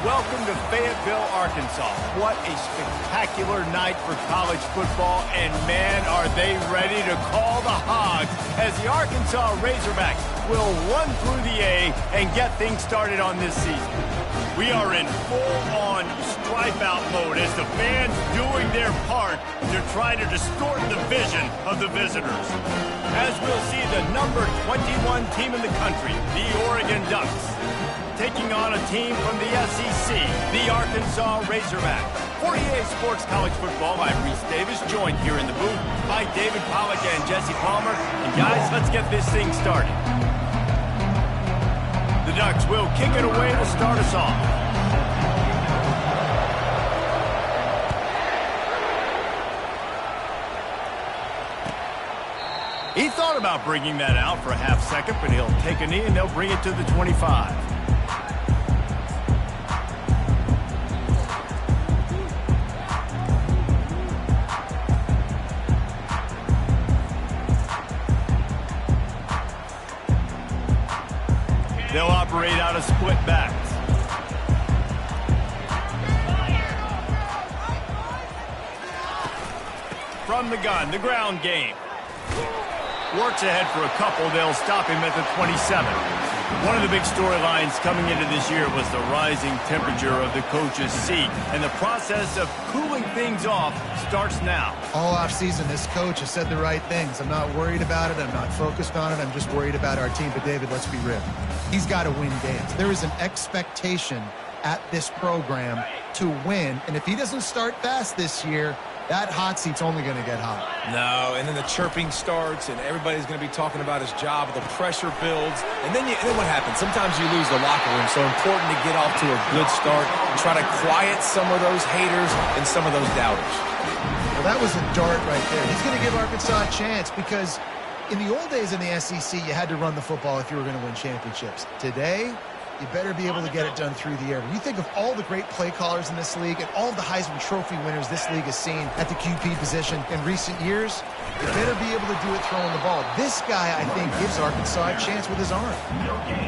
Welcome to Fayetteville, Arkansas. What a spectacular night for college football, and man, are they ready to call the Hogs as the Arkansas Razorbacks will run through the A and get things started on this season. We are in full-on stripe-out mode as the fans doing their part to try to distort the vision of the visitors. As we'll see the number 21 team in the country, the Oregon Ducks, taking on a team from the SEC, the Arkansas Razorbacks. For EA Sports College Football, I'm Reese Davis, joined here in the booth by David Pollack and Jesse Palmer. And guys, let's get this thing started. The Ducks will kick it away to start us off. He thought about bringing that out for a half second, but he'll take a knee and they'll bring it to the 25. They'll operate out of split backs. From the gun, the ground game. Works ahead for a couple. They'll stop him at the 27. One of the big storylines coming into this year was the rising temperature of the coach's seat. And the process of cooling things off starts now. All offseason, this coach has said the right things. I'm not worried about it. I'm not focused on it. I'm just worried about our team. But, David, let's be real. He's got to win games. There is an expectation at this program to win. And if he doesn't start fast this year, that hot seat's only going to get hot. No, and then the chirping starts, and everybody's going to be talking about his job. The pressure builds, and then what happens? Sometimes you lose the locker room, so important to get off to a good start and try to quiet some of those haters and some of those doubters. Well, that was a dart right there. He's going to give Arkansas a chance because in the old days in the SEC, you had to run the football if you were going to win championships. Today, you better be able to get it done through the air. When you think of all the great play callers in this league and all of the Heisman Trophy winners this league has seen at the QB position in recent years, you better be able to do it throwing the ball. This guy, I think, gives Arkansas a chance with his arm.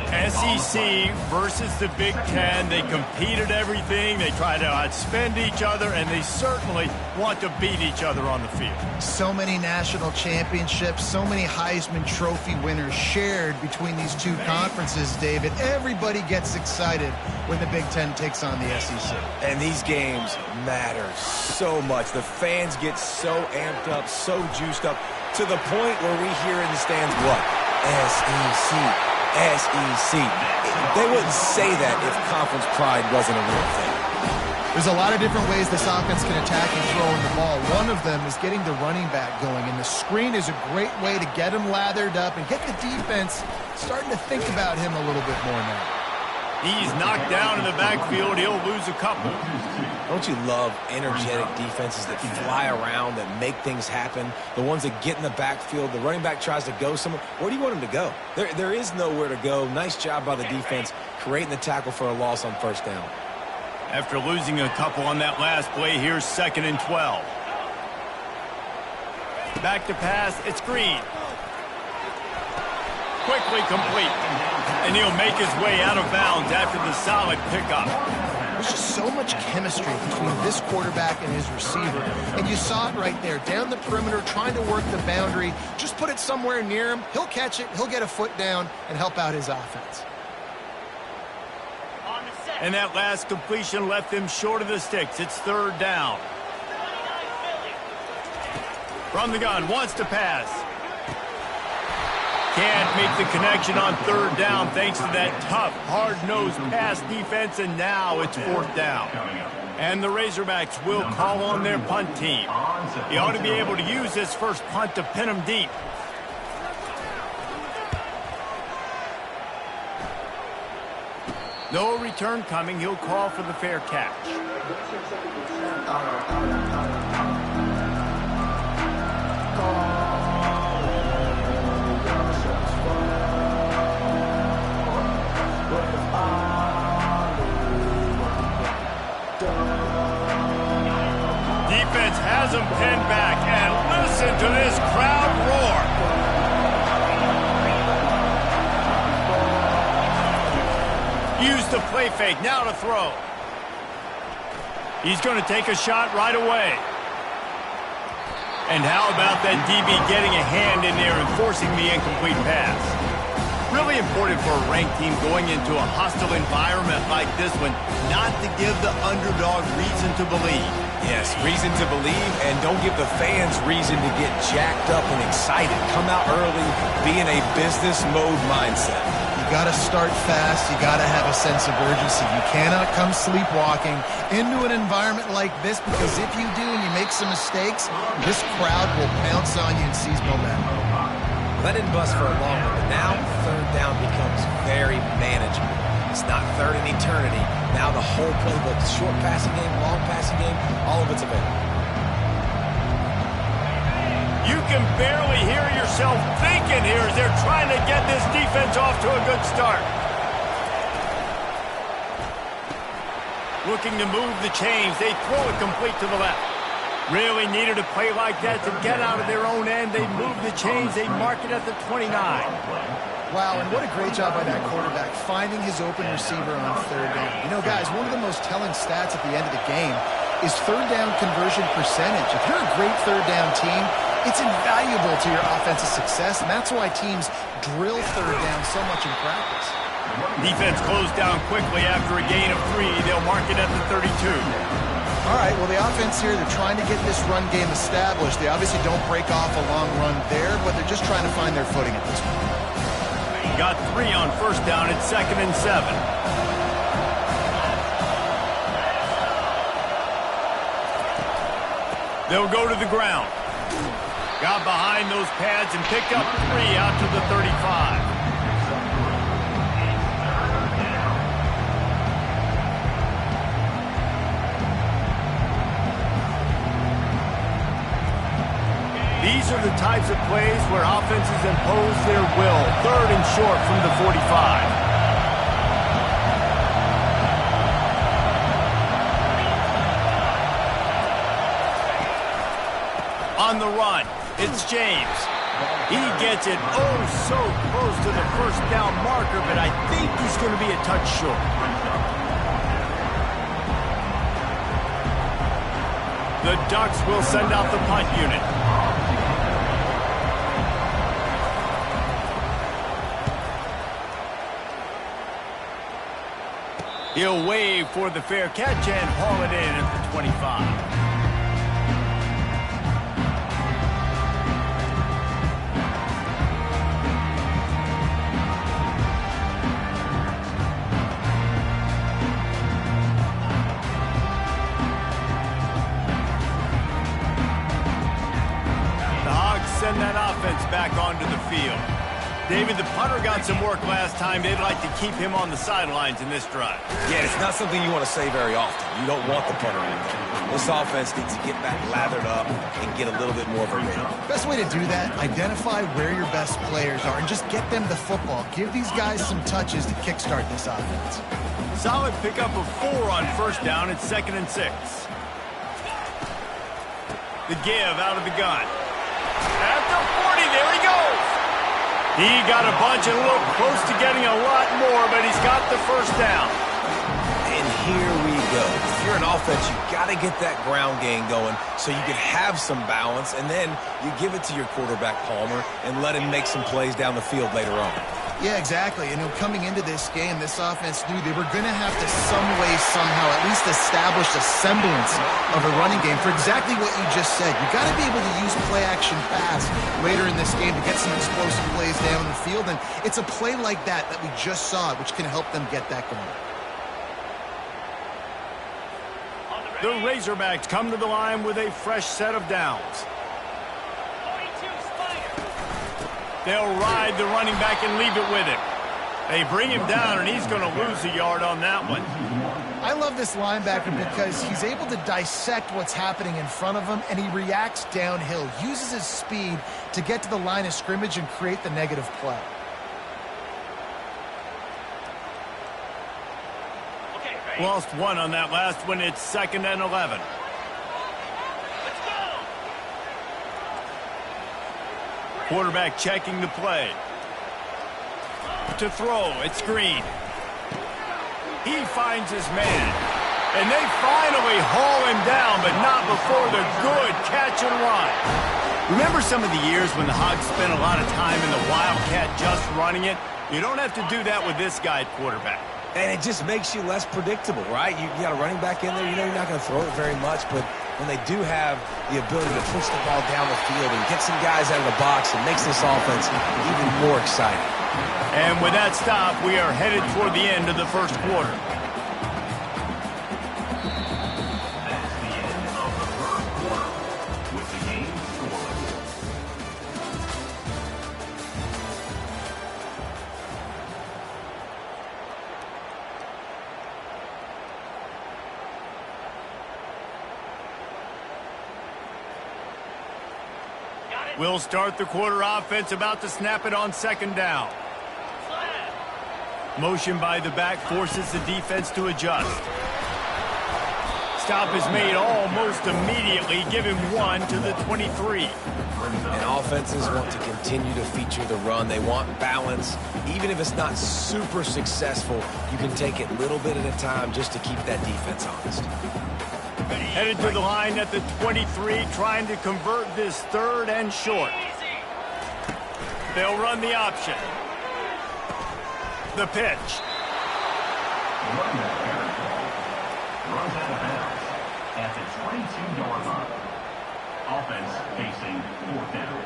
SEC versus the Big Ten. They compete at everything. They try to outspend each other, and they certainly want to beat each other on the field. So many national championships, so many Heisman Trophy winners shared between these two conferences, David. Everybody gets excited when the Big Ten takes on the SEC. And these games matter so much. The fans get so amped up, so juiced up, to the point where we hear in the stands, what? SEC, SEC. They wouldn't say that if conference pride wasn't a real thing. There's a lot of different ways this offense can attack and throw in the ball. One of them is getting the running back going, and the screen is a great way to get him lathered up and get the defense starting to think about him a little bit more now. He's knocked down in the backfield. He'll lose a couple. Don't you love energetic defenses that fly around, that make things happen? The ones that get in the backfield, the running back tries to go somewhere. Where do you want him to go? There is nowhere to go. Nice job by the defense creating the tackle for a loss on first down. After losing a couple on that last play, here's 2nd and 12. Back to pass. It's Green. Quickly complete. And he'll make his way out of bounds after the solid pickup. There's just so much chemistry between this quarterback and his receiver. And you saw it right there, down the perimeter, trying to work the boundary. Just put it somewhere near him. He'll catch it. He'll get a foot down and help out his offense. And that last completion left them short of the sticks. It's 3rd down. From the gun, wants to pass. Can't make the connection on 3rd down thanks to that tough, hard-nosed pass defense, and now it's 4th down. And the Razorbacks will call on their punt team. He ought to be able to use this first punt to pin him deep. No return coming. He'll call for the fair catch. Defense has him pinned back, and listen to this crowd roar. Use the play fake, now to throw. He's going to take a shot right away. And how about that DB getting a hand in there and forcing the incomplete pass? Really important for a ranked team going into a hostile environment like this one not to give the underdog reason to believe. Yes, reason to believe, and don't give the fans reason to get jacked up and excited. Come out early, be in a business mode mindset. You got to start fast. You got to have a sense of urgency. You cannot come sleepwalking into an environment like this, because if you do and you make some mistakes, this crowd will pounce on you and seize momentum. That didn't bust for a long one, but now third down becomes very manageable. It's not third in eternity. Now the whole playbook, short passing game, long passing game, all of it's available. You can barely hear yourself thinking here as they're trying to get this defense off to a good start. Looking to move the chains. They throw it complete to the left. Really needed a play like that to get out of their own end. They move the chains. They mark it at the 29. Wow, and what a great job by that quarterback, finding his open receiver on third down. You know, guys, one of the most telling stats at the end of the game is third down conversion percentage. If you're a great third down team, it's invaluable to your offensive success, and that's why teams drill third down so much in practice. Defense closed down quickly after a gain of 3. They'll mark it at the 32. All right, well, the offense here, they're trying to get this run game established. They obviously don't break off a long run there, but they're just trying to find their footing at this point. Got 3 on first down. It's 2nd and 7. They'll go to the ground. Got behind those pads and picked up 3 out to the 35. These are the types of plays where offenses impose their will. 3rd and short from the 45. On the run, it's James. He gets it so close to the first down marker, but I think he's going to be a touch short. The Ducks will send out the punt unit. He'll wave for the fair catch and haul it in at the 25. The Hogs send that offense back onto the field. David, the punter got some work last time. They'd like to keep him on the sidelines in this drive. Yeah, it's not something you want to say very often. You don't want the punter in there. This offense needs to get back lathered up and get a little bit more of a rhythm. Best way to do that, identify where your best players are and just get them the football. Give these guys some touches to kickstart this offense. Solid pickup of 4 on first down. It's 2nd and 6. The give out of the gun. At the 40, there he goes. He got a bunch and a little close to getting a lot more, but he's got the first down. And here we go. If you're an offense, you got to get that ground game going so you can have some balance, and then you give it to your quarterback, Palmer, and let him make some plays down the field later on. Yeah, exactly. And coming into this game, this offense knew they were going to have to some way, somehow, at least establish a semblance of a running game for exactly what you just said. You got to be able to use play-action pass later in this game to get some explosive plays down the field. And it's a play like that we just saw, which can help them get that going. The Razorbacks come to the line with a fresh set of downs. They'll ride the running back and leave it with him. They bring him down, and he's going to lose a yard on that one. I love this linebacker because he's able to dissect what's happening in front of him, and he reacts downhill, uses his speed to get to the line of scrimmage and create the negative play. Lost 1 on that last one. It's 2nd and 11. Quarterback checking the play. To throw, it's Green. He finds his man. And they finally haul him down, but not before the good catch and run. Remember some of the years when the Hogs spent a lot of time in the Wildcat just running it? You don't have to do that with this guy at quarterback. And it just makes you less predictable, right? You got a running back in there. You know you're not going to throw it very much, but when they do have the ability to push the ball down the field and get some guys out of the box, it makes this offense even more exciting. And with that stop, we are headed toward the end of the first quarter. We'll start the quarter offense, about to snap it on second down. Motion by the back forces the defense to adjust. Stop is made almost immediately. Give him 1 to the 23. And offenses want to continue to feature the run. They want balance. Even if it's not super successful, you can take it little bit at a time just to keep that defense honest. Headed to the line at the 23, trying to convert this third and short. They'll run the option. The pitch. Runs out of bounds at the 22-yard line. Offense facing fourth down.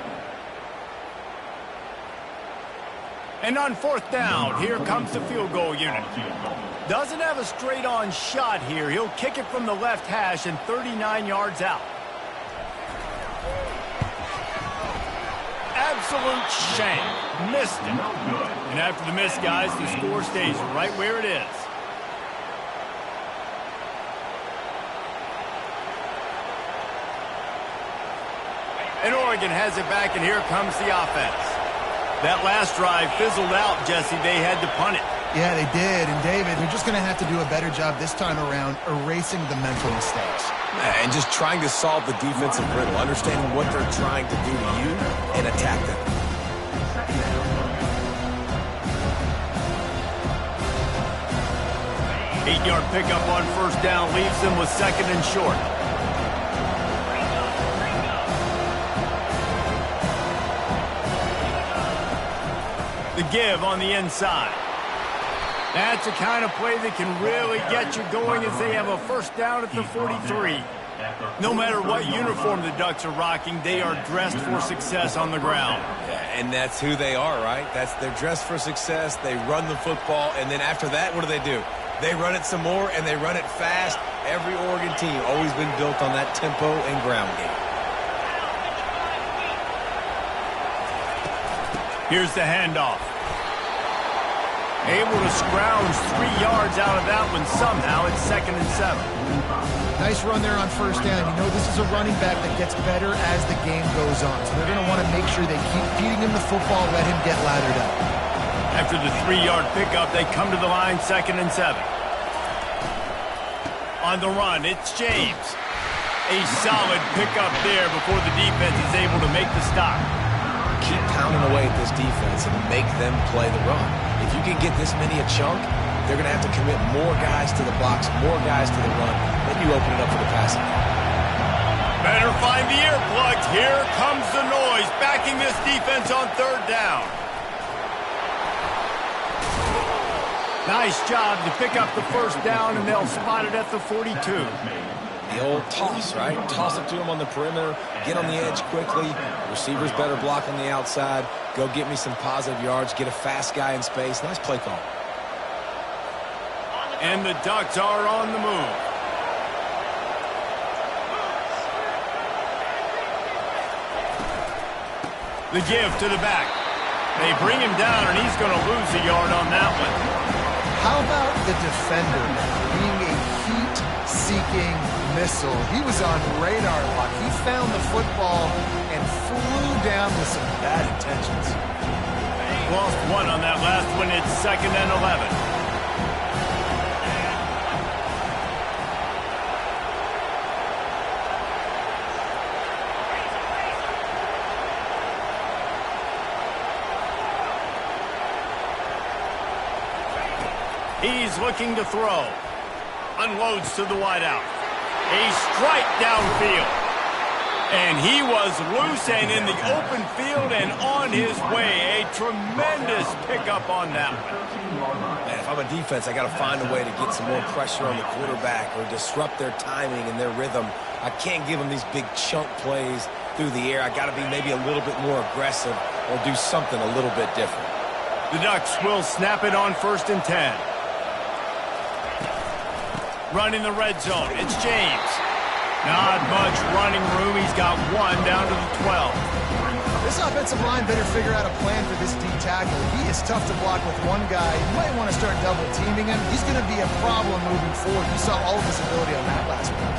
And on fourth down, here comes the field goal unit. Doesn't have a straight-on shot here. He'll kick it from the left hash and 39 yards out. Absolute shame. Missed it. And after the miss, guys, the score stays right where it is. And Oregon has it back, and here comes the offense. That last drive fizzled out, Jesse. They had to punt it. Yeah, they did. And, David, they're just going to have to do a better job this time around erasing the mental mistakes. And just trying to solve the defensive riddle, understanding what they're trying to do to you and attack them. Eight-yard pickup on first down leaves them with second and short. The give on the inside. That's the kind of play that can really get you going as they have a first down at the 43. No matter what uniform the Ducks are rocking, they are dressed for success on the ground. Yeah, and that's who they are, right? They're dressed for success. They run the football, and then after that, what do? They run it some more, and they run it fast. Every Oregon team always been built on that tempo and ground game. Here's the handoff. Able to scrounge 3 yards out of that one somehow. It's second and 7. Nice run there on first down. You know this is a running back that gets better as the game goes on. So they're going to want to make sure they keep feeding him the football, let him get lathered up. After the 3-yard pickup, they come to the line, second and 7. On the run, it's James. A solid pickup there before the defense is able to make the stop. Keep pounding away at this defense and make them play the run. If you can get this many a chunk, they're going to have to commit more guys to the box, more guys to the run. Then you open it up for the passing. Better find the earplugs. Here comes the noise, backing this defense on third down. Nice job to pick up the first down, and they'll spot it at the 42. The old toss, right? Toss it to him on the perimeter, get on the edge quickly. Receivers better block on the outside. Go get me some positive yards, get a fast guy in space. Nice play call. And the Ducks are on the move. The give to the back. They bring him down, and he's going to lose a yard on that one. How about the defender being a heat-seeking missile? He was on radar lock. He found the football and flew down with some bad intentions. Lost one on that last one. It's second and 11. He's looking to throw. unloads to the wideout. A strike downfield. And he was loose and in the open field and on his way. A tremendous pickup on that one. Man, if I'm a defense, I got to find a way to get some more pressure on the quarterback or disrupt their timing and their rhythm. I can't give them these big chunk plays through the air. I got to be maybe a little bit more aggressive or do something a little bit different. The Ducks will snap it on 1st and 10. Running the red zone. It's James. Not much running room. He's got one down to the 12. This offensive line better figure out a plan for this D tackle. He is tough to block with one guy. You might want to start double teaming him. He's going to be a problem moving forward. You saw all of his ability on that last one.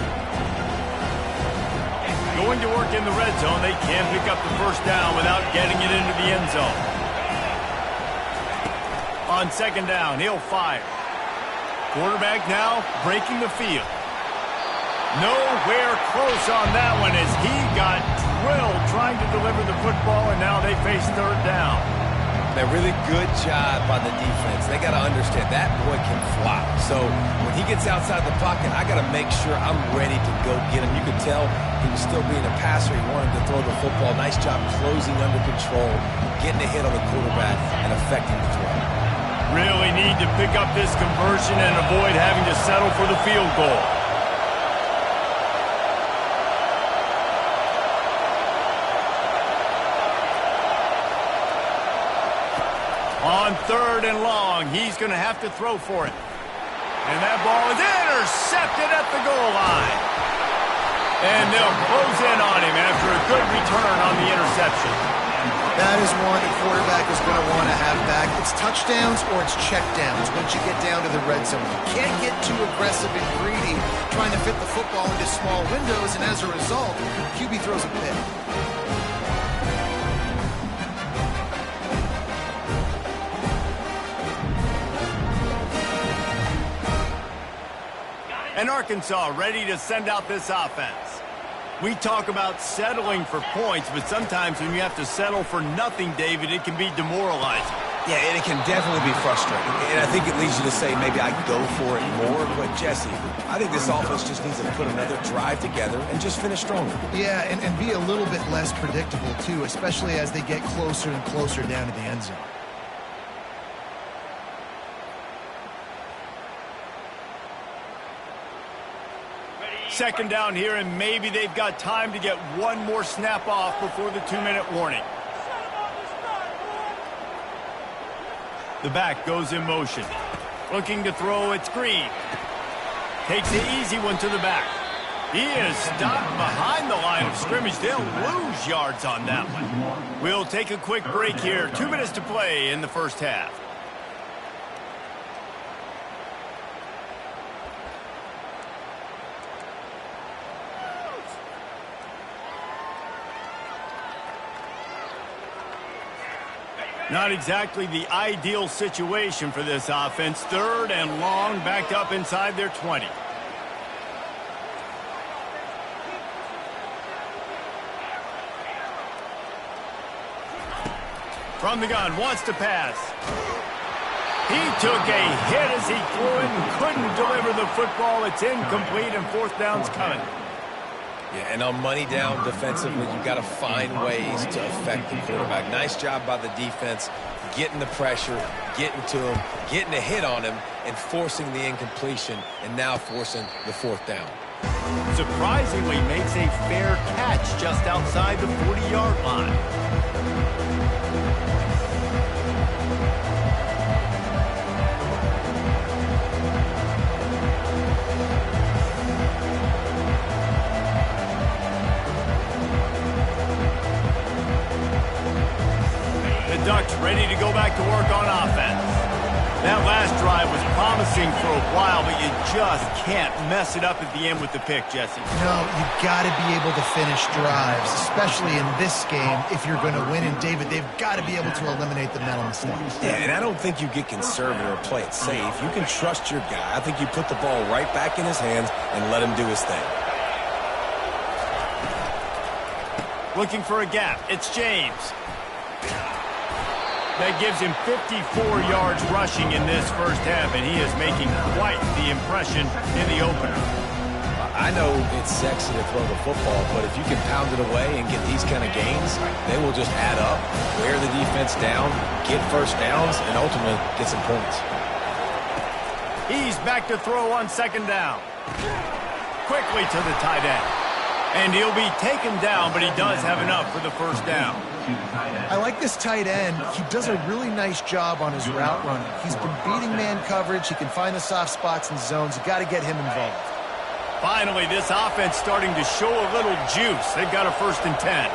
Going to work in the red zone. They can't pick up the 1st down without getting it into the end zone. On 2nd down, he'll fire. Quarterback now breaking the field. Nowhere close on that one as he got drilled trying to deliver the football, and now they face 3rd down. A really good job by the defense. They got to understand that boy can fly. So when he gets outside the pocket, I got to make sure I'm ready to go get him. You could tell he was still being a passer. He wanted to throw the football. Nice job closing under control, getting a hit on the quarterback, and affecting the throw. Really need to pick up this conversion and avoid having to settle for the field goal. On 3rd and long, he's going to have to throw for it. And that ball is intercepted at the goal line. And they'll close in on him after a good return on the interception. That is one the quarterback is going to want to have back. It's touchdowns or it's checkdowns once you get down to the red zone. You can't get too aggressive and greedy trying to fit the football into small windows, and as a result, QB throws a pick. And Arkansas ready to send out this offense. We talk about settling for points, but sometimes when you have to settle for nothing, David, it can be demoralizing. Yeah, and it can definitely be frustrating. And I think it leads you to say maybe I go for it more. But, Jesse, I think this offense just needs to put another drive together and just finish stronger. Yeah, and be a little bit less predictable, too, especially as they get closer and closer down to the end zone. 2nd down here, and maybe they've got time to get one more snap off before the 2-minute warning. The back goes in motion. Looking to throw, it's Green. Takes the easy one to the back. He is stopped behind the line of scrimmage. They'll lose yards on that one. We'll take a quick break here. 2 minutes to play in the 1st half. Not exactly the ideal situation for this offense. 3rd and long, backed up inside their 20. From the gun, wants to pass. He took a hit as he threw it and couldn't deliver the football. It's incomplete, and 4th down's coming. Yeah, and on money down defensively, you've got to find ways to affect the quarterback. Nice job by the defense, getting the pressure, getting to him, getting a hit on him, and forcing the incompletion, and now forcing the 4th down. Surprisingly makes a fair catch just outside the 40-yard line. Ducks ready to go back to work on offense. That last drive was promising for a while, but you just can't mess it up at the end with the pick, Jesse. No, you got to be able to finish drives, especially in this game if you're going to win. And, David, they've got to be able to eliminate the mental mistakes. Yeah, and I don't think you get conservative or play it safe. You can trust your guy. I think you put the ball right back in his hands and let him do his thing. That gives him 54 yards rushing in this first half, and he is making quite the impression in the opener. I know it's sexy to throw the football, but if you can pound it away and get these kind of gains, they will just add up, wear the defense down, get first downs, and ultimately get some points. He's back to throw on second down. Quickly to the tight end. And he'll be taken down, but he does have enough for the first down. I like this tight end. He does a really nice job on his route running. He's been beating man coverage. He can find the soft spots and zones. You got to get him involved. Finally, this offense starting to show a little juice. They've got a 1st and 10.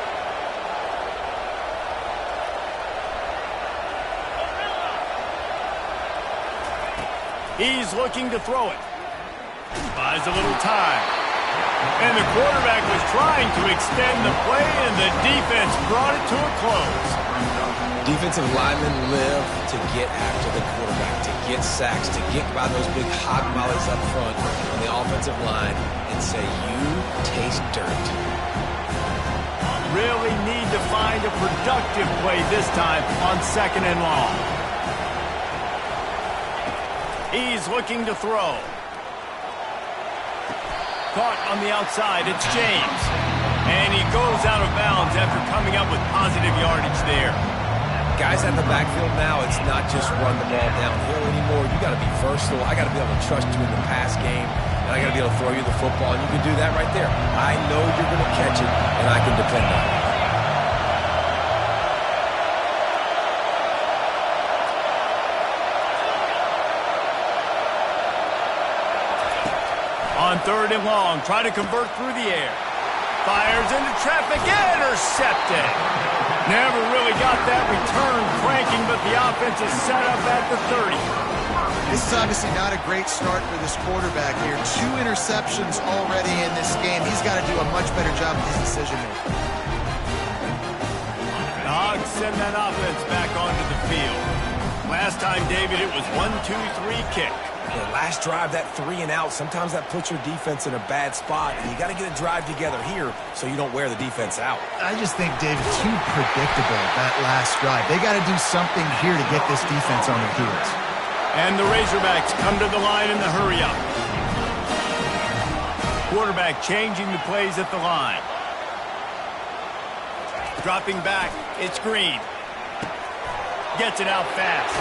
He's looking to throw it. Buys a little time. And the quarterback was trying to extend the play, and the defense brought it to a close. Defensive linemen live to get after the quarterback, to get sacks, to get by those big hog mollies up front on the offensive line and say, you taste dirt. Really need to find a productive play this time on 2nd and long. He's looking to throw. Caught on the outside, it's James. And he goes out of bounds after coming up with positive yardage there. Guys at the backfield now, it's not just run the ball downhill anymore. You got to be versatile. I got to be able to trust you in the pass game, and I got to be able to throw you the football, and you can do that right there. I know you're going to catch it, and I can depend on it. On 3rd and long, try to convert through the air. Fires into traffic, intercepted. Never really got that return cranking, but the offense is set up at the 30. This is obviously not a great start for this quarterback here. 2 interceptions already in this game. He's got to do a much better job with his decision-making. The Hogs send that offense back onto the field. Last time, David, it was 1-2-3 kick. The last drive, that 3 and out, sometimes that puts your defense in a bad spot, and you got to get a drive together here so you don't wear the defense out. I just think, David, too predictable, that last drive. They got to do something here to get this defense on their heels. And the Razorbacks come to the line in the hurry-up. Quarterback changing the plays at the line. Dropping back, it's Green. Gets it out fast.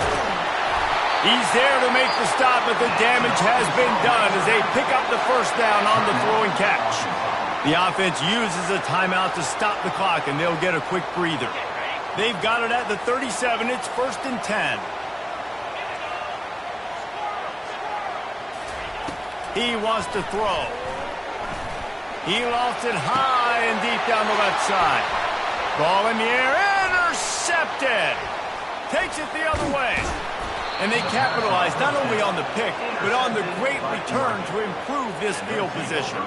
He's there to make the stop, but the damage has been done as they pick up the first down on the throw and catch. The offense uses a timeout to stop the clock, and they'll get a quick breather. They've got it at the 37. It's 1st and 10. He wants to throw. He lofts it high and deep down the left side. Ball in the air, intercepted. Takes it the other way. And they capitalize not only on the pick, but on the great return to improve this field position.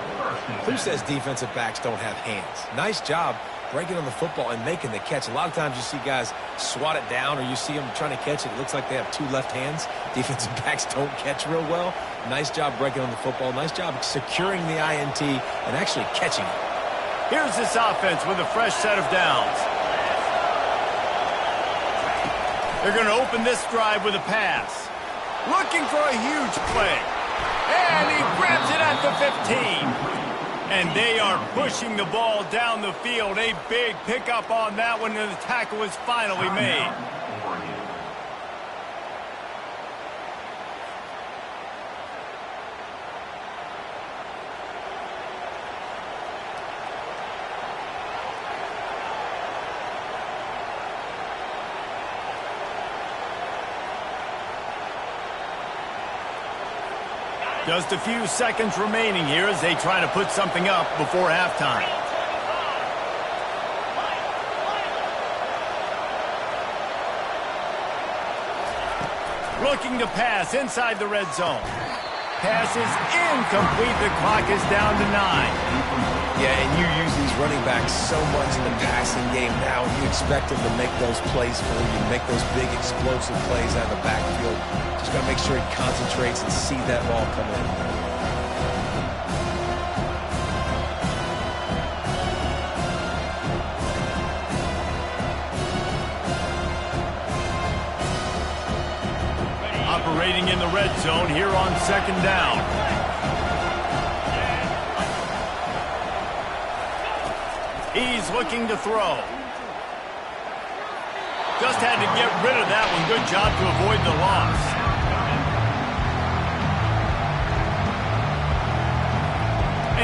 Who says defensive backs don't have hands? Nice job breaking on the football and making the catch. A lot of times you see guys swat it down, or you see them trying to catch it. It looks like they have 2 left hands. Defensive backs don't catch real well. Nice job breaking on the football. Nice job securing the INT and actually catching it. Here's this offense with a fresh set of downs. They're going to open this drive with a pass. Looking for a huge play. And he grabs it at the 15. And they are pushing the ball down the field. A big pickup on that one, and the tackle is finally made. Just a few seconds remaining here as they try to put something up before halftime. Looking to pass inside the red zone. Pass is incomplete. The clock is down to 9. Yeah, and you use these running backs so much in the passing game now. You expect them to make those plays for you, make those big explosive plays out of the backfield. Just got to make sure he concentrates and see that ball come in. operating in the red zone here on second down. He's looking to throw. Just had to get rid of that one. Good job to avoid the loss.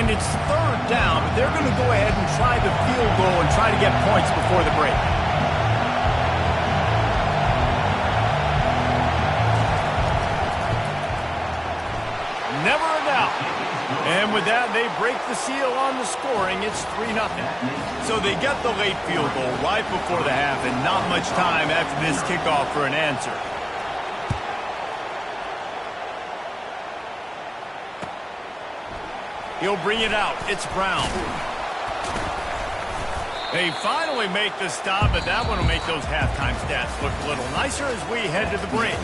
And it's third down, but they're going to go ahead and try the field goal and try to get points before the break. Never a doubt. And with that, they break the seal on the scoring. It's 3-0. So they get the late field goal right before the half, and not much time after this kickoff for an answer. He'll bring it out. It's Brown. They finally make the stop, but that one will make those halftime stats look a little nicer as we head to the break.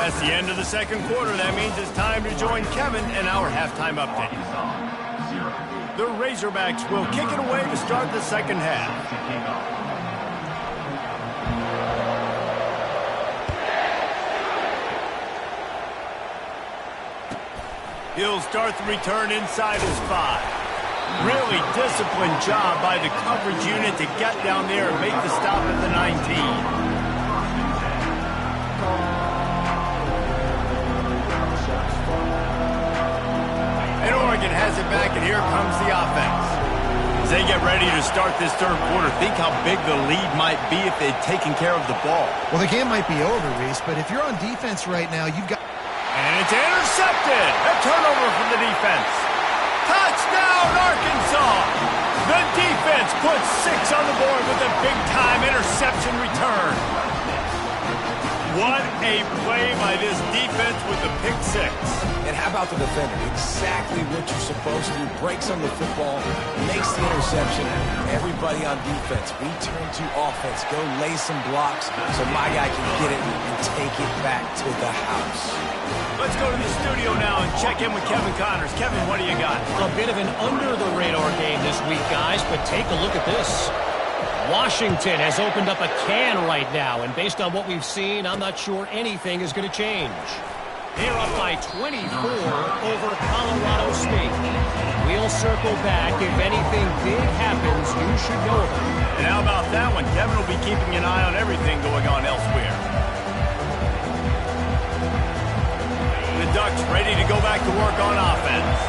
That's the end of the second quarter. That means it's time to join Kevin in our halftime update. The Razorbacks will kick it away to start the second half. He'll start the return inside his 5. Really disciplined job by the coverage unit to get down there and make the stop at the 19. And Oregon has it back, and here comes the offense. As they get ready to start this third quarter, think how big the lead might be if they'd taken care of the ball. Well, the game might be over, Reese, but if you're on defense right now, you've got... And it's intercepted. A turnover from the defense. Touchdown, Arkansas! The defense puts 6 on the board with a big-time interception return. What a play by this defense with the pick 6. And how about the defender? Exactly what you're supposed to do. Breaks on the football, makes the interception. Everybody on defense, we turn to offense. Go lay some blocks so my guy can get it and take it back to the house. Let's go to the studio now and check in with Kevin Connors. Kevin, what do you got? A bit of an under-the-radar game this week, guys, but take a look at this. Washington has opened up a can right now, and based on what we've seen, I'm not sure anything is going to change. They're up by 24 over Colorado State. We'll circle back. If anything big happens, you should know about it. And how about that one? Kevin will be keeping an eye on everything going on elsewhere. The Ducks ready to go back to work on offense.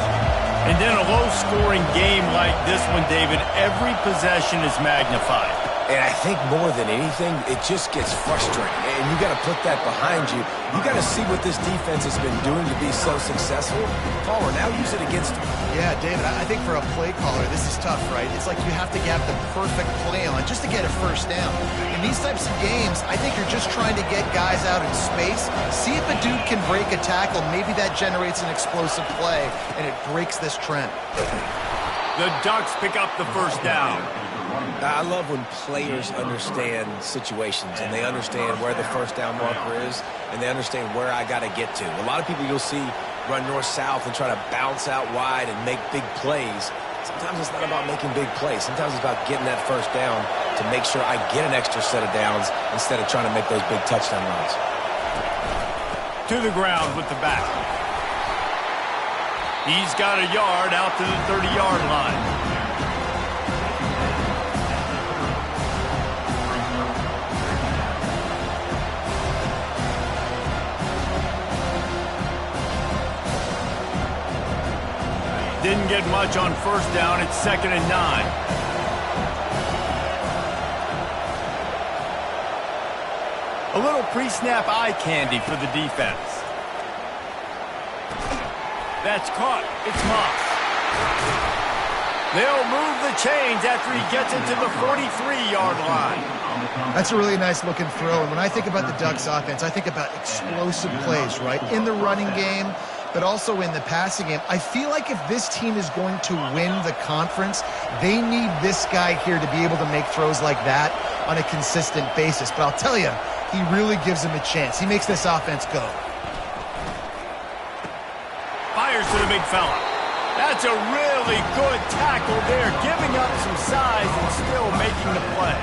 And then a low-scoring game like this one, David, every possession is magnified. And I think more than anything, it just gets frustrating. And you got to put that behind you. You got to see what this defense has been doing to be so successful. Caller, now use it against them. Yeah, David, I think for a play caller, this is tough, right? It's like you have to get the perfect play on just to get a first down. In these types of games, I think you're just trying to get guys out in space, see if a dude can break a tackle. Maybe that generates an explosive play, and it breaks this trend. The Ducks pick up the first down. I love when players understand situations and they understand where the first down marker is and they understand where I got to get to. A lot of people you'll see run north-south and try to bounce out wide and make big plays. Sometimes it's not about making big plays. Sometimes it's about getting that first down to make sure I get an extra set of downs instead of trying to make those big touchdown runs. To the ground with the back. He's got a yard out to the 30-yard line. Didn't get much on first down. It's 2nd and 9. A little pre-snap eye candy for the defense. That's caught. It's Moss. They'll move the chains after he gets it to the 43-yard line. That's a really nice looking throw. And when I think about the Ducks offense, I think about explosive plays, right? In the running game, but also in the passing game. I feel like if this team is going to win the conference, they need this guy here to be able to make throws like that on a consistent basis. But I'll tell you, he really gives him a chance. He makes this offense go. Fires to the big fella. That's a really good tackle there, giving up some size and still making the play.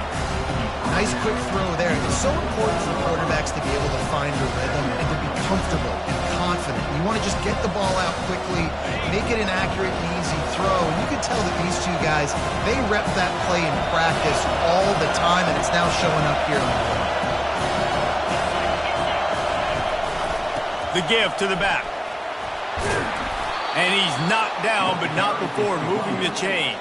Nice quick throw there. It's so important for quarterbacks to be able to find a rhythm and to be comfortable and confident. You want to just get the ball out quickly, make it an accurate and easy throw. And you can tell that these two guys, they rep that play in practice all the time, and it's now showing up here on the field. The give to the back. And he's knocked down, but not before moving the chains.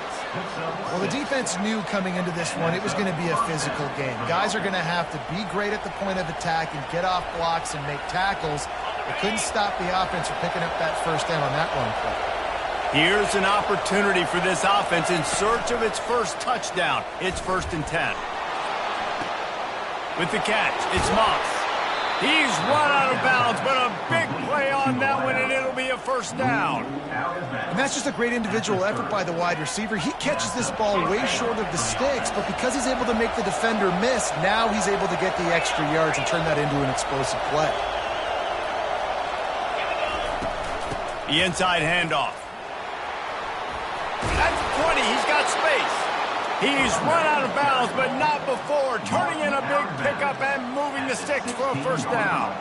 Well, the defense knew coming into this one it was going to be a physical game. Guys are going to have to be great at the point of attack and get off blocks and make tackles. They couldn't stop the offense from picking up that first down on that run play. Here's an opportunity for this offense in search of its first touchdown. It's 1st and 10. With the catch, it's Moss. He's run out of bounds, but a big play on that one, and it'll be a first down. And that's just a great individual effort by the wide receiver. He catches this ball way short of the sticks, but because he's able to make the defender miss, now he's able to get the extra yards and turn that into an explosive play. The inside handoff. That's 20. He's got space. He's run out of bounds, but not before turning in a big pickup and moving the sticks for a first down.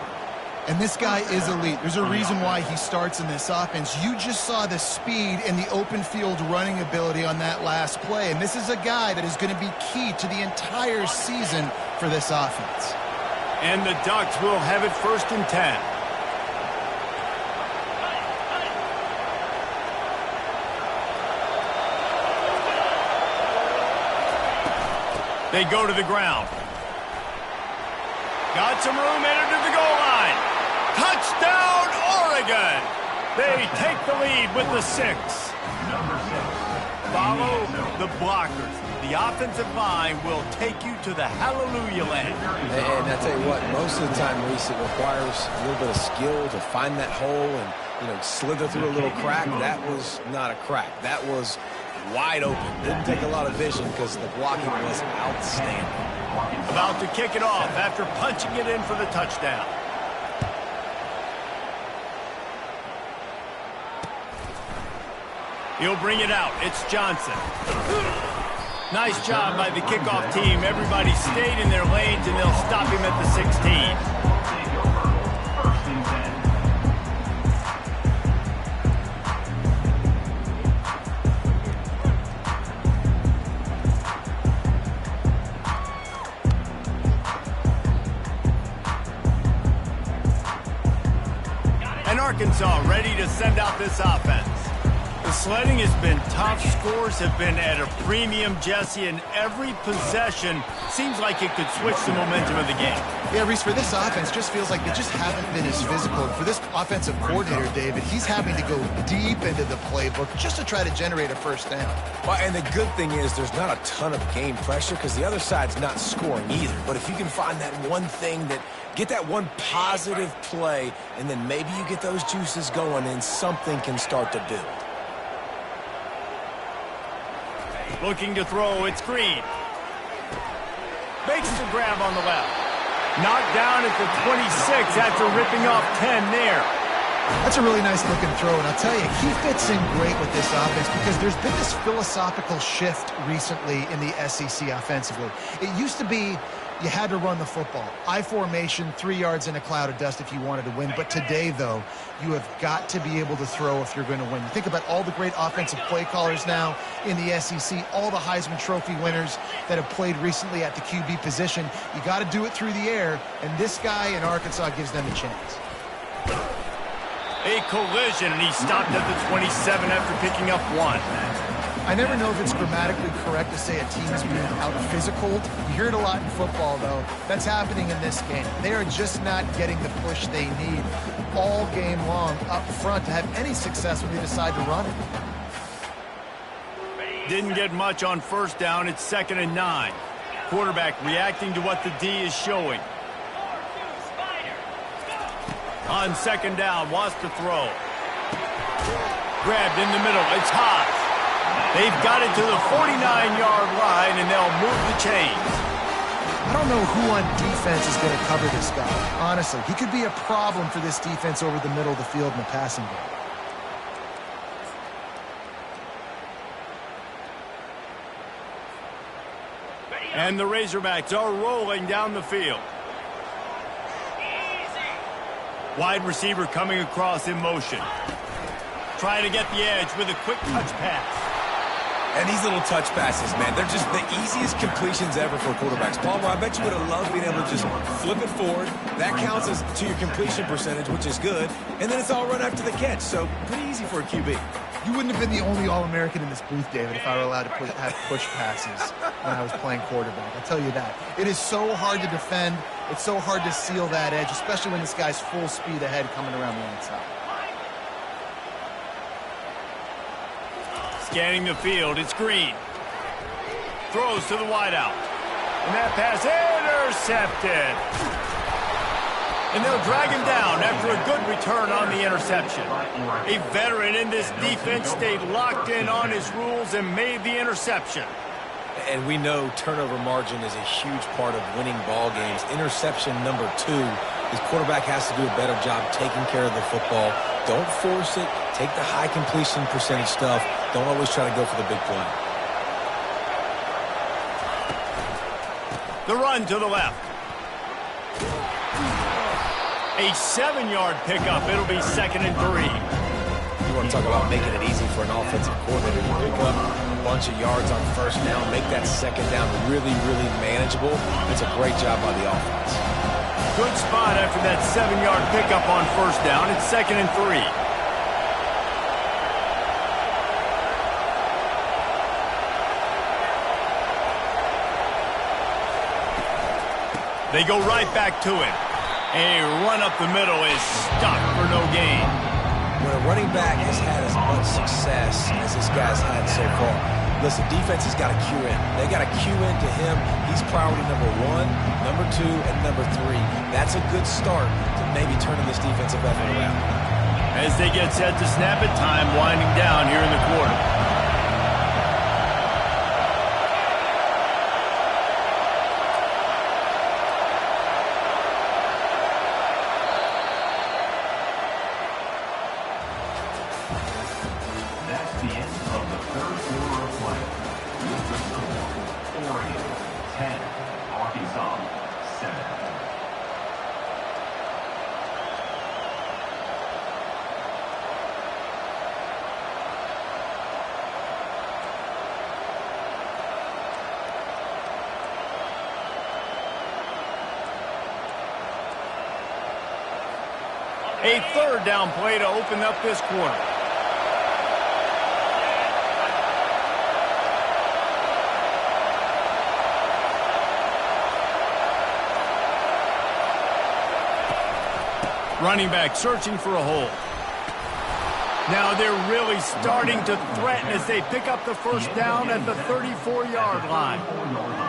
And this guy is elite. There's a reason why he starts in this offense. You just saw the speed and the open field running ability on that last play. And this is a guy that is going to be key to the entire season for this offense. And the Ducks will have it 1st and 10. They go to the ground. Got some room, entered to the goal line. Touchdown, Oregon! They take the lead with the 6. Follow the blockers. The offensive line will take you to the hallelujah land. And I tell you what, most of the time, Reese, it requires a little bit of skill to find that hole and, slither through a little crack. That was not a crack. That was wide open. Didn't take a lot of vision because the blocking was outstanding. About to kick it off after punching it in for the touchdown. He'll bring it out. It's Johnson. Nice job by the kickoff team. Everybody stayed in their lanes, and they'll stop him at the 16. Arkansas ready to send out this offense. The sledding has been tough. Scores have been at a premium, Jesse, and every possession seems like it could switch the momentum of the game. Yeah, Reese, for this offense, just feels like they just haven't been as physical. For this offensive coordinator, David, he's having to go deep into the playbook just to try to generate a first down. Well, and the good thing is there's not a ton of game pressure because the other side's not scoring either. But if you can find that one thing get that one positive play, and then maybe you get those juices going and something can start to build. Looking to throw, it's Green. Makes the grab on the left. Knocked down at the 26 after ripping off 10 there. That's a really nice looking throw, and I'll tell you, he fits in great with this offense because there's been this philosophical shift recently in the SEC offensively. It used to be you had to run the football. I formation, 3 yards in a cloud of dust if you wanted to win. But today, though, you have got to be able to throw if you're going to win. You think about all the great offensive play callers now in the SEC, all the Heisman Trophy winners that have played recently at the QB position. You got to do it through the air, and this guy in Arkansas gives them a chance. A collision, and he stopped at the 27 after picking up 1. I never know if it's grammatically correct to say a team is being out-physical. You hear it a lot in football, though. That's happening in this game. They are just not getting the push they need all game long up front to have any success when they decide to run it. Didn't get much on first down. It's 2nd and 9. Quarterback reacting to what the D is showing. On 2nd down, wants to throw. Grabbed in the middle. It's Haas. They've got it to the 49-yard line, and they'll move the chains. I don't know who on defense is going to cover this guy. Honestly, he could be a problem for this defense over the middle of the field in the passing game. And the Razorbacks are rolling down the field. Wide receiver coming across in motion. Trying to get the edge with a quick touch pass. And these little touch passes, man, they're just the easiest completions ever for quarterbacks. Palmer, I bet you would have loved being able to just flip it forward. That counts as to your completion percentage, which is good. And then it's all run after the catch, so pretty easy for a QB. You wouldn't have been the only All-American in this booth, David, if I were allowed to have push passes when I was playing quarterback. I'll tell you that. It is so hard to defend. It's so hard to seal that edge, especially when this guy's full speed ahead coming around the outside. Scanning the field, it's Green. Throws to the wideout. And that pass intercepted. And they'll drag him down after a good return on the interception. A veteran in this defense stayed locked in on his rules and made the interception. And we know turnover margin is a huge part of winning ball games. Interception number 2, his quarterback has to do a better job taking care of the football. Don't force it. Take the high completion percentage stuff. Don't always try to go for the big play. The run to the left. A 7-yard pickup. It'll be 2nd and 3. You want to talk about making it easy for an offensive coordinator. You pick up a bunch of yards on first down, make that second down really, really manageable. It's a great job by the offense. Good spot after that 7-yard pickup on first down. It's 2nd and 3. They go right back to him. A run up the middle is stopped for no gain. When a running back has had as much success as this guy's had so far, listen, defense has got to cue in. They got to cue into him. He's priority number 1, number 2, and number 3. That's a good start to maybe turning this defensive effort around. As they get set to snap it, time winding down here in the quarter. A 3rd down play to open up this quarter. Running back searching for a hole. Now they're really starting to threaten as they pick up the first down at the 34-yard line.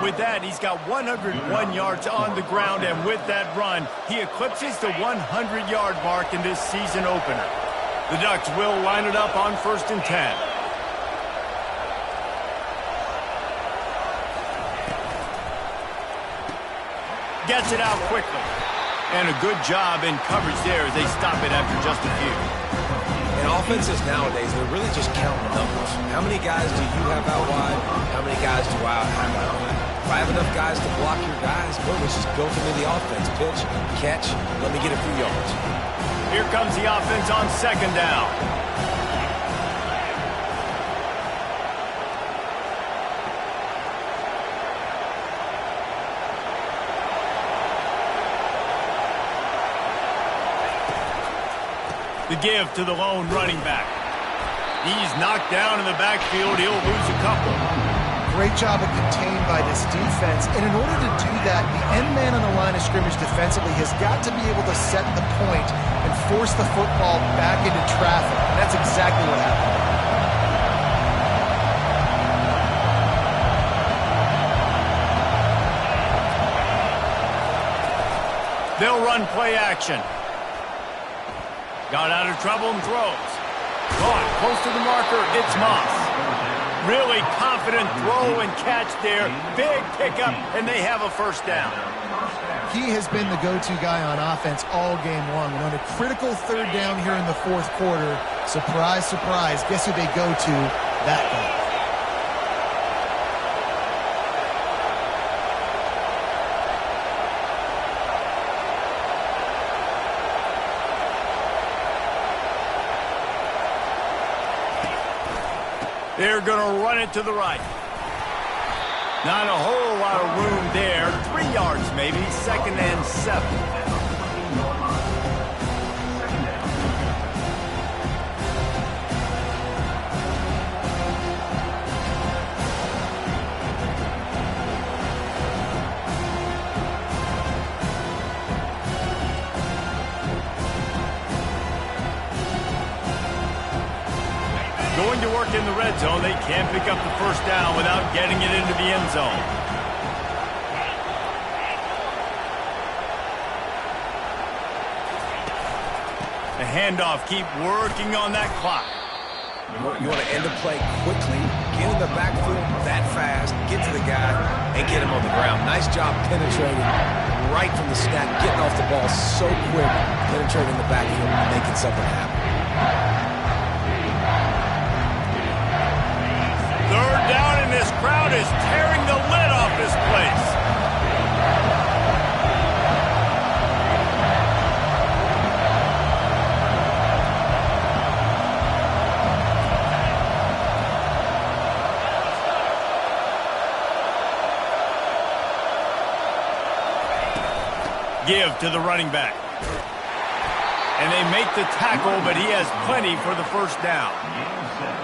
With that, he's got 101 yards on the ground, and with that run, he eclipses the 100-yard mark in this season opener. The Ducks will line it up on 1st and 10. Gets it out quickly. And a good job in coverage there as they stop it after just a few. And offenses nowadays, they're really just counting numbers. How many guys do you have out wide? How many guys do I have out wide? If I have enough guys to block your guys, well, let's just go into the offense. Pitch, catch, let me get a few yards. Here comes the offense on 2nd down. The give to the lone running back. He's knocked down in the backfield. He'll lose a couple. Great job of contained by this defense. And in order to do that, the end man on the line of scrimmage defensively has got to be able to set the point and force the football back into traffic. And that's exactly what happened. They'll run play action. Got out of trouble and throws. Gone close to the marker. It's Moss. Really confident throw and catch there. Big pickup, and they have a first down. He has been the go-to guy on offense all game long. And on a critical 3rd down here in the 4th quarter, surprise, surprise, guess who they go to? That guy. They're going to run it to the right. Not a whole lot of room there. 3 yards maybe. 2nd and 7. Going to work in the red zone. They can't pick up the first down without getting it into the end zone. The handoff, keep working on that clock. You want to end the play quickly, get in the backfield that fast, get to the guy, and get him on the ground. Nice job penetrating right from the snap, getting off the ball so quick, penetrating the backfield and making something happen. 3rd down, and this crowd is tearing the lid off this place. Give to the running back. And they make the tackle, but he has plenty for the first down.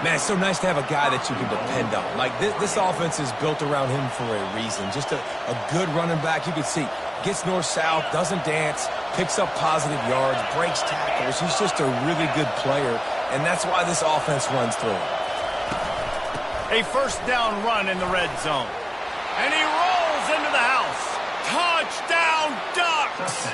Man, it's so nice to have a guy that you can depend on. Like, this offense is built around him for a reason. Just a good running back. You can see, gets north-south, doesn't dance, picks up positive yards, breaks tackles. He's just a really good player, and that's why this offense runs through him. A first down run in the red zone. And he rolls into the house. Touchdown, Ducks!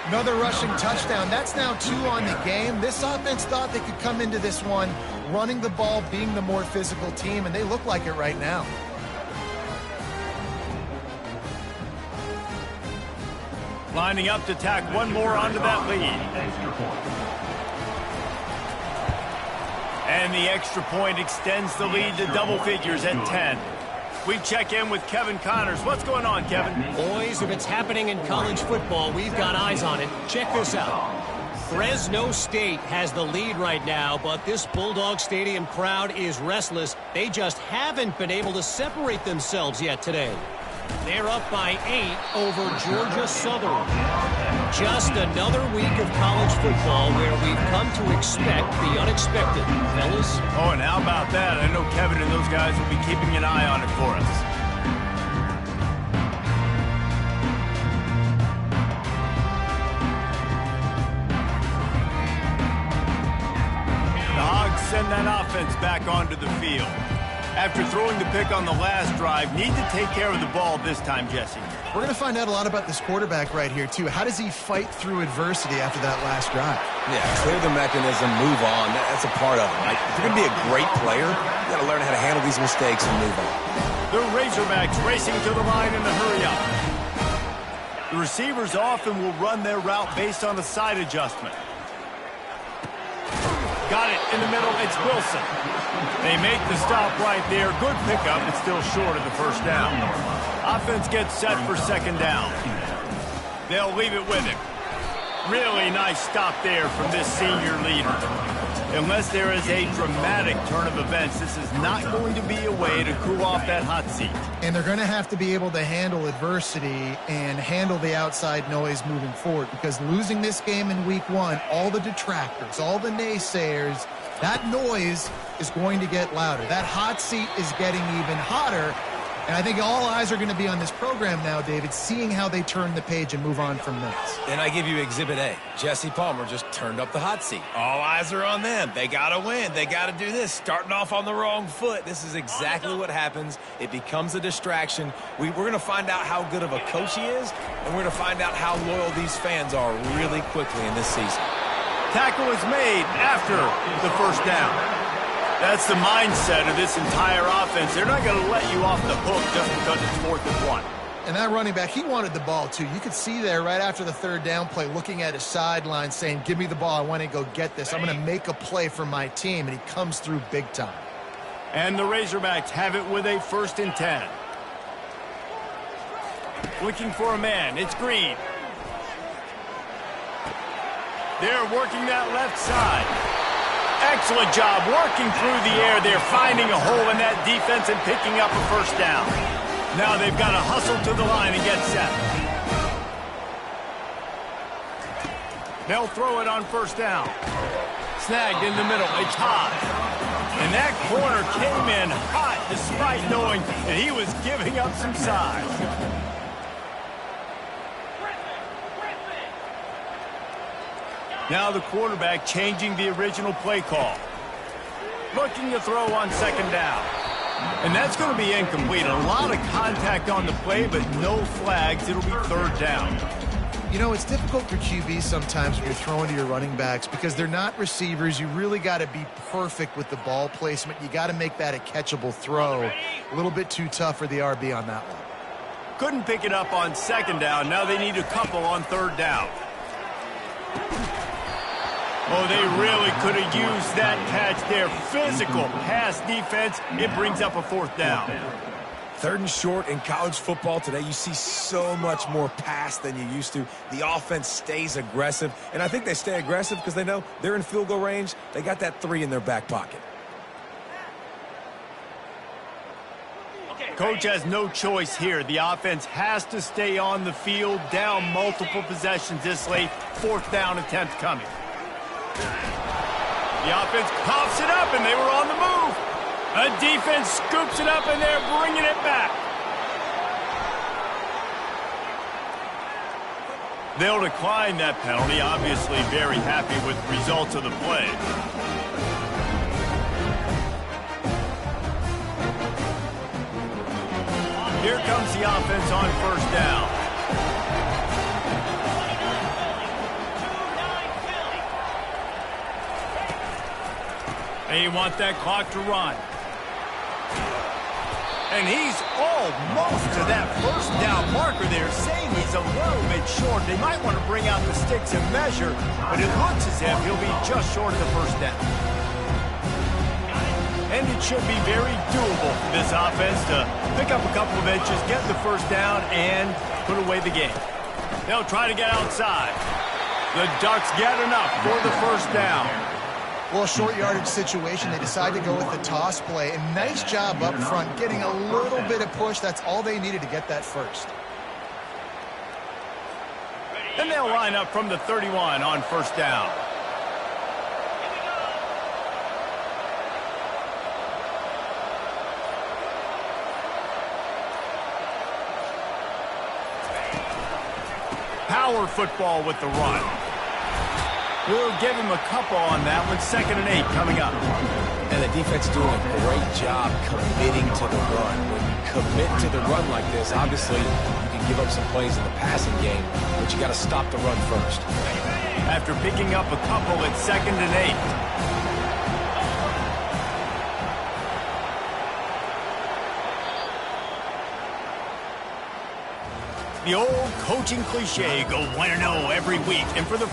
Another rushing touchdown. That's now 2 on the game. This offense thought they could come into this one running the ball, being the more physical team, and they look like it right now. Lining up to tack one more onto that lead. And the extra point extends the lead to double figures at 10. We check in with Kevin Connors. What's going on, Kevin? Boys, if it's happening in college football, we've got eyes on it. Check this out. Fresno State has the lead right now, but this Bulldog Stadium crowd is restless. They just haven't been able to separate themselves yet today. They're up by 8 over Georgia Southern. Just another week of college football where we've come to expect the unexpected, fellas. Oh, and how about that? I know Kevin and those guys will be keeping an eye on it for us. The Hogs send that offense back onto the field. After throwing the pick on the last drive, need to take care of the ball this time, Jesse. We're going to find out a lot about this quarterback right here, too. How does he fight through adversity after that last drive? Yeah, clear the mechanism, move on. That's a part of it, right? If you're going to be a great player, you got to learn how to handle these mistakes and move on. The Razorbacks racing to the line in a hurry-up. The receivers often will run their route based on a side adjustment. Got it in the middle. It's Wilson. They make the stop right there. Good pickup. It's still short of the first down. Offense gets set for 2nd down. They'll leave it with him. Really nice stop there from this senior leader. Unless there is a dramatic turn of events, this is not going to be a way to cool off that hot seat. And they're going to have to be able to handle adversity and handle the outside noise moving forward, because losing this game in week 1, all the detractors, all the naysayers, that noise is going to get louder. That hot seat is getting even hotter. And I think all eyes are going to be on this program now, David, seeing how they turn the page and move on from this. And I give you Exhibit A. Jesse Palmer just turned up the hot seat. All eyes are on them. They got to win. They got to do this. Starting off on the wrong foot. This is exactly what happens. It becomes a distraction. We're going to find out how good of a coach he is, and we're going to find out how loyal these fans are really quickly in this season. Tackle is made after the first down. That's the mindset of this entire offense. They're not going to let you off the hook just because it's 4th and 1. And that running back, he wanted the ball, too. You could see there right after the 3rd down play, looking at his sideline, saying, give me the ball. I want to go get this. I'm going to make a play for my team. And he comes through big time. And the Razorbacks have it with a 1st and 10. Looking for a man. It's Green. They're working that left side. Excellent job working through the air there, finding a hole in that defense and picking up a first down. Now they've got to hustle to the line and get set. They'll throw it on first down. Snagged in the middle. It's hot. And that corner came in hot despite knowing that he was giving up some size. Now the quarterback changing the original play call. Looking to throw on second down. And that's going to be incomplete. A lot of contact on the play, but no flags. It'll be third down. You know, it's difficult for QBs sometimes when you're throwing to your running backs because they're not receivers. You really got to be perfect with the ball placement. You got to make that a catchable throw. A little bit too tough for the RB on that one. Couldn't pick it up on second down. Now they need a couple on third down. Oh, they really could have used that catch there. Physical pass defense. It brings up a fourth down. Third and short in college football today, you see so much more pass than you used to. The offense stays aggressive, and I think they stay aggressive because they know they're in field goal range. They got that 3 in their back pocket. Coach has no choice here. The offense has to stay on the field, down multiple possessions this late. Fourth down attempt coming. The offense pops it up, and they were on the move. A defense scoops it up, and they're bringing it back. They'll decline that penalty. Obviously very happy with the results of the play. Here comes the offense on first down. They want that clock to run. And he's almost to that first down marker there, saying he's a little bit short. They might want to bring out the sticks and measure, but it looks as if he'll be just short of the first down. And it should be very doable for this offense to pick up a couple of inches, get the first down, and put away the game. They'll try to get outside. The Ducks get enough for the first down. Well, short yardage situation, they decide to go with the toss play. And nice job up front, getting a little bit of push. That's all they needed to get that first. And they'll line up from the 31 on first down. Power football with the run. We'll give him a couple on that one. 2nd and 8 coming up. And the defense doing a great job committing to the run. When you commit to the run like this, obviously you can give up some plays in the passing game, but you got to stop the run first. After picking up a couple, it's 2nd and 8. The old coaching cliche, go 1-0 every week. And for the